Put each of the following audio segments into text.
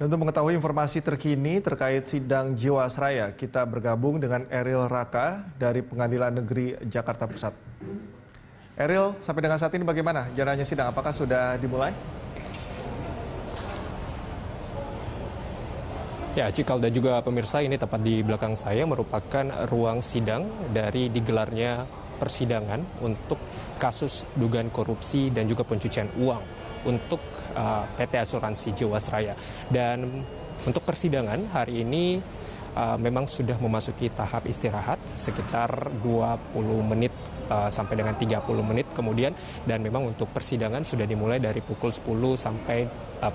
Dan untuk mengetahui informasi terkini terkait sidang Jiwasraya, kita bergabung dengan Eril Raka dari Pengadilan Negeri Jakarta Pusat. Eril, sampai dengan saat ini bagaimana jalannya sidang? Apakah sudah dimulai? Ya, Cikal dan juga pemirsa, ini tepat di belakang saya merupakan ruang sidang dari digelarnya persidangan untuk kasus dugaan korupsi dan juga pencucian uang untuk PT Asuransi Jiwasraya. Dan untuk persidangan hari ini memang sudah memasuki tahap istirahat sekitar 20 menit sampai dengan 30 menit kemudian, dan memang untuk persidangan sudah dimulai dari pukul 10 sampai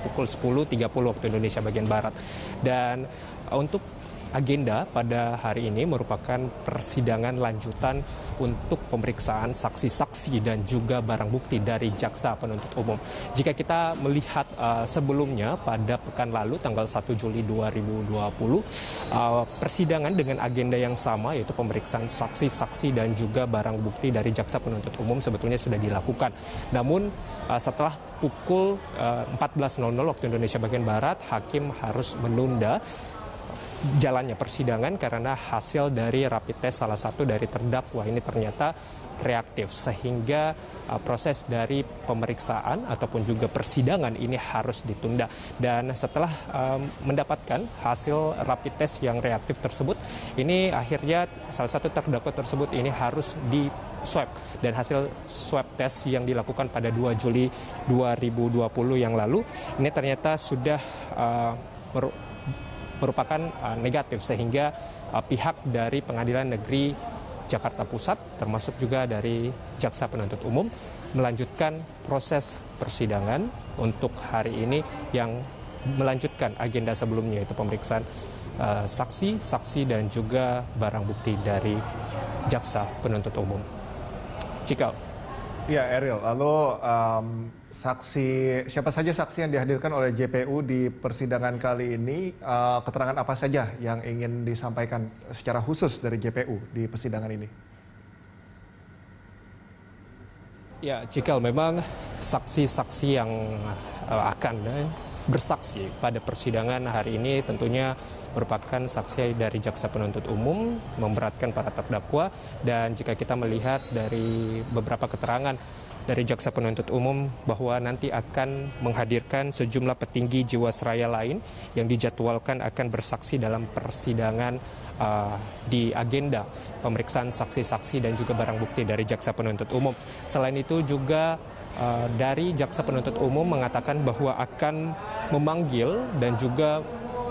pukul 10.30 waktu Indonesia bagian Barat. Dan untuk agenda pada hari ini merupakan persidangan lanjutan untuk pemeriksaan saksi-saksi dan juga barang bukti dari jaksa penuntut umum. Jika kita melihat sebelumnya pada pekan lalu tanggal 1 Juli 2020, persidangan dengan agenda yang sama yaitu pemeriksaan saksi-saksi dan juga barang bukti dari jaksa penuntut umum sebetulnya sudah dilakukan. Namun setelah pukul 14.00 waktu Indonesia bagian Barat, hakim harus menunda jalannya persidangan karena hasil dari rapid test salah satu dari terdakwa ini ternyata reaktif, sehingga proses dari pemeriksaan ataupun juga persidangan ini harus ditunda. Dan setelah mendapatkan hasil rapid test yang reaktif tersebut, ini akhirnya salah satu terdakwa tersebut ini harus di swab, dan hasil swab test yang dilakukan pada 2 Juli 2020 yang lalu ini ternyata sudah merupakan negatif, sehingga pihak dari Pengadilan Negeri Jakarta Pusat termasuk juga dari jaksa penuntut umum melanjutkan proses persidangan untuk hari ini yang melanjutkan agenda sebelumnya yaitu pemeriksaan saksi dan juga barang bukti dari jaksa penuntut umum. Cikal. Ya, Eril, lalu siapa saja saksi yang dihadirkan oleh JPU di persidangan kali ini, keterangan apa saja yang ingin disampaikan secara khusus dari JPU di persidangan ini? Ya, Cikal, memang saksi-saksi yang akan bersaksi pada persidangan hari ini tentunya merupakan saksi dari jaksa penuntut umum memberatkan para terdakwa. Dan jika kita melihat dari beberapa keterangan dari jaksa penuntut umum bahwa nanti akan menghadirkan sejumlah petinggi Jiwasraya lain yang dijadwalkan akan bersaksi dalam persidangan di agenda pemeriksaan saksi-saksi dan juga barang bukti dari jaksa penuntut umum. Selain itu juga dari jaksa penuntut umum mengatakan bahwa akan memanggil dan juga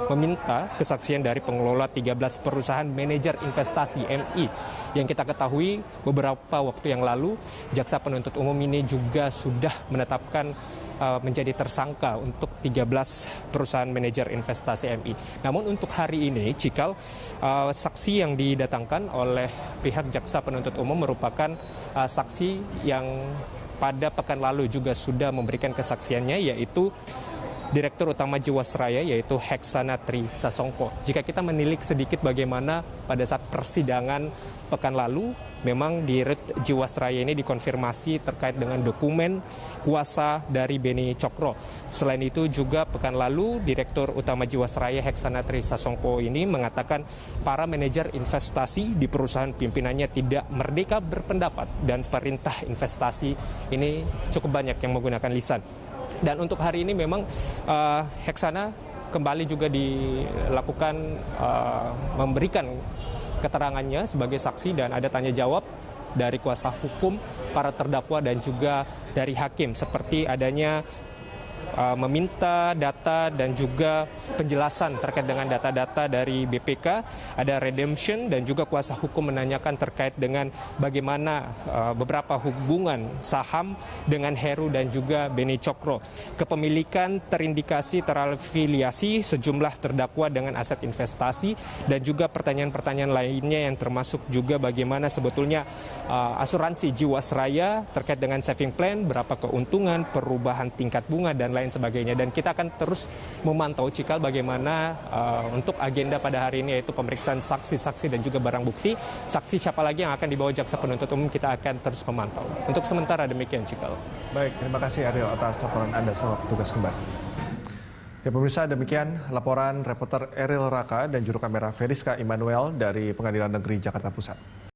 meminta kesaksian dari pengelola 13 perusahaan manajer investasi MI. Yang kita ketahui beberapa waktu yang lalu jaksa penuntut umum ini juga sudah menetapkan menjadi tersangka untuk 13 perusahaan manajer investasi MI. Namun untuk hari ini, Cikal, saksi yang didatangkan oleh pihak jaksa penuntut umum merupakan saksi yang pada pekan lalu juga sudah memberikan kesaksiannya, yaitu Direktur Utama Jiwasraya yaitu Heksana Tri Sasongko. Jika kita menilik sedikit bagaimana pada saat persidangan pekan lalu, memang di RUT Jiwasraya ini dikonfirmasi terkait dengan dokumen kuasa dari Beni Cokro. Selain itu juga pekan lalu Direktur Utama Jiwasraya Heksana Tri Sasongko ini mengatakan para manajer investasi di perusahaan pimpinannya tidak merdeka berpendapat dan perintah investasi ini cukup banyak yang menggunakan lisan. Dan untuk hari ini memang Heksana kembali juga dilakukan memberikan keterangannya sebagai saksi, dan ada tanya jawab dari kuasa hukum para terdakwa dan juga dari hakim, seperti adanya meminta data dan juga penjelasan terkait dengan data-data dari BPK, ada redemption, dan juga kuasa hukum menanyakan terkait dengan bagaimana beberapa hubungan saham dengan Heru dan juga Beni Cokro. Kepemilikan terindikasi terafiliasi sejumlah terdakwa dengan aset investasi, dan juga pertanyaan-pertanyaan lainnya yang termasuk juga bagaimana sebetulnya asuransi Jiwasraya terkait dengan saving plan, berapa keuntungan, perubahan tingkat bunga, dan lain sebagainya. Dan kita akan terus memantau, Cikal, bagaimana untuk agenda pada hari ini yaitu pemeriksaan saksi-saksi dan juga barang bukti. Saksi siapa lagi yang akan dibawa jaksa penuntut umum, kita akan terus memantau. Untuk sementara demikian, Cikal. Baik, terima kasih Ariel atas laporan Anda. Selamat bertugas kembali. Ya pemirsa, demikian laporan reporter Eril Raka dan juru kamera Feriska Immanuel dari Pengadilan Negeri Jakarta Pusat.